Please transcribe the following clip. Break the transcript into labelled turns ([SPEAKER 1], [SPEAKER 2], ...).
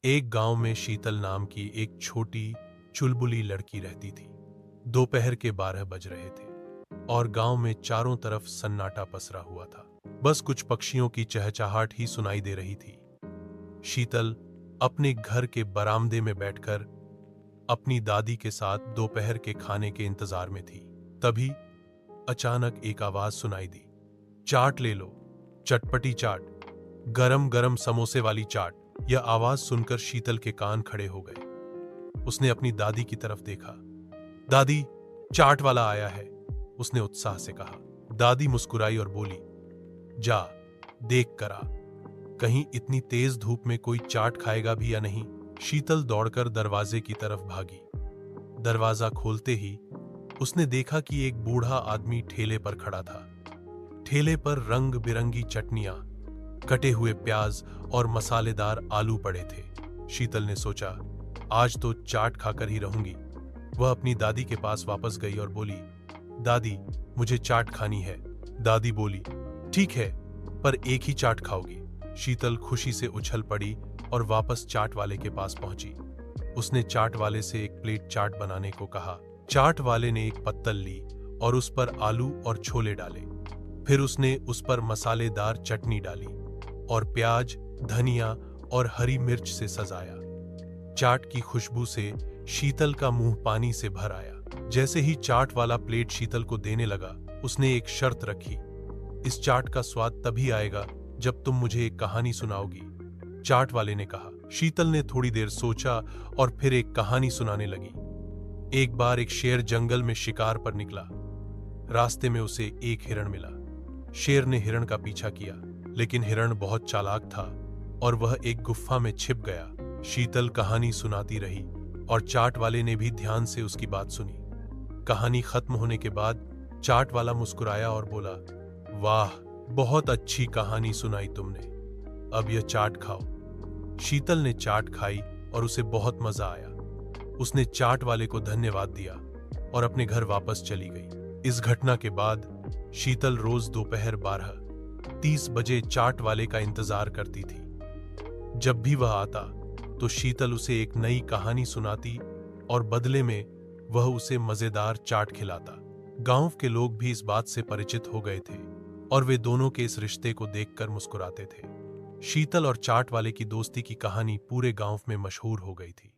[SPEAKER 1] एक गांव में शीतल नाम की एक छोटी चुलबुली लड़की रहती थी। दोपहर के 12 बज रहे थे और गांव में चारों तरफ सन्नाटा पसरा हुआ था। बस कुछ पक्षियों की चहचहाट ही सुनाई दे रही थी। शीतल अपने घर के बरामदे में बैठकर अपनी दादी के साथ दोपहर के खाने के इंतजार में थी। तभी अचानक एक आवाज सुनाई दी, चाट ले लो, चटपटी चाट, गरम गरम समोसे वाली चाट। यह आवाज सुनकर शीतल के कान खड़े हो गए। उसने अपनी दादी की तरफ देखा। दादी, चाट वाला आया है, उसने उत्साह से कहा। दादी मुस्कुराई और बोली, जा देख कर आ, कहीं इतनी तेज धूप में कोई चाट खाएगा भी या नहीं। शीतल दौड़कर दरवाजे की तरफ भागी। दरवाजा खोलते ही उसने देखा कि एक बूढ़ा आदमी ठेले पर खड़ा था। ठेले पर रंग बिरंगी चटनियां, कटे हुए प्याज और मसालेदार आलू पड़े थे। शीतल ने सोचा, आज तो चाट खाकर ही रहूंगी। वह अपनी दादी के पास वापस गई और बोली, दादी, मुझे चाट खानी है। दादी बोली, ठीक है, पर एक ही चाट खाओगी। शीतल खुशी से उछल पड़ी और वापस चाट वाले के पास पहुंची। उसने चाट वाले से एक प्लेट चाट बनाने को कहा। चाट वाले ने एक पत्तल ली और उस पर आलू और छोले डाले। फिर उसने उस पर मसालेदार चटनी डाली और प्याज, धनिया और हरी मिर्च से सजाया। चाट की खुशबू से शीतल का मुंह पानी से भर आया। जैसे ही चाट वाला प्लेट शीतल को देने लगा, उसने एक शर्त रखी, इस चाट का स्वाद तभी आएगा जब तुम मुझे एक कहानी सुनाओगी। चाट वाले ने कहा। शीतल ने थोड़ी देर सोचा और फिर एक कहानी सुनाने लगी। एक बार एक शेर जंगल में शिकार पर निकला। रास्ते में उसे एक हिरण मिला। शेर ने हिरण का पीछा किया, लेकिन हिरण बहुत चालाक था और वह एक गुफा में छिप गया। शीतल कहानी सुनाती रही और चाट वाले ने भी ध्यान से उसकी बात सुनी। कहानी खत्म होने के बाद चाट वाला मुस्कुराया और बोला, वाह, बहुत अच्छी कहानी सुनाई तुमने, अब यह चाट खाओ। शीतल ने चाट खाई और उसे बहुत मजा आया। उसने चाट वाले को धन्यवाद दिया और अपने घर वापस चली गई। इस घटना के बाद शीतल रोज दोपहर 12:30 बजे चाट वाले का इंतजार करती थी। जब भी वह आता तो शीतल उसे एक नई कहानी सुनाती और बदले में वह उसे मजेदार चाट खिलाता। गांव के लोग भी इस बात से परिचित हो गए थे और वे दोनों के इस रिश्ते को देखकर मुस्कुराते थे। शीतल और चाट वाले की दोस्ती की कहानी पूरे गांव में मशहूर हो गई थी।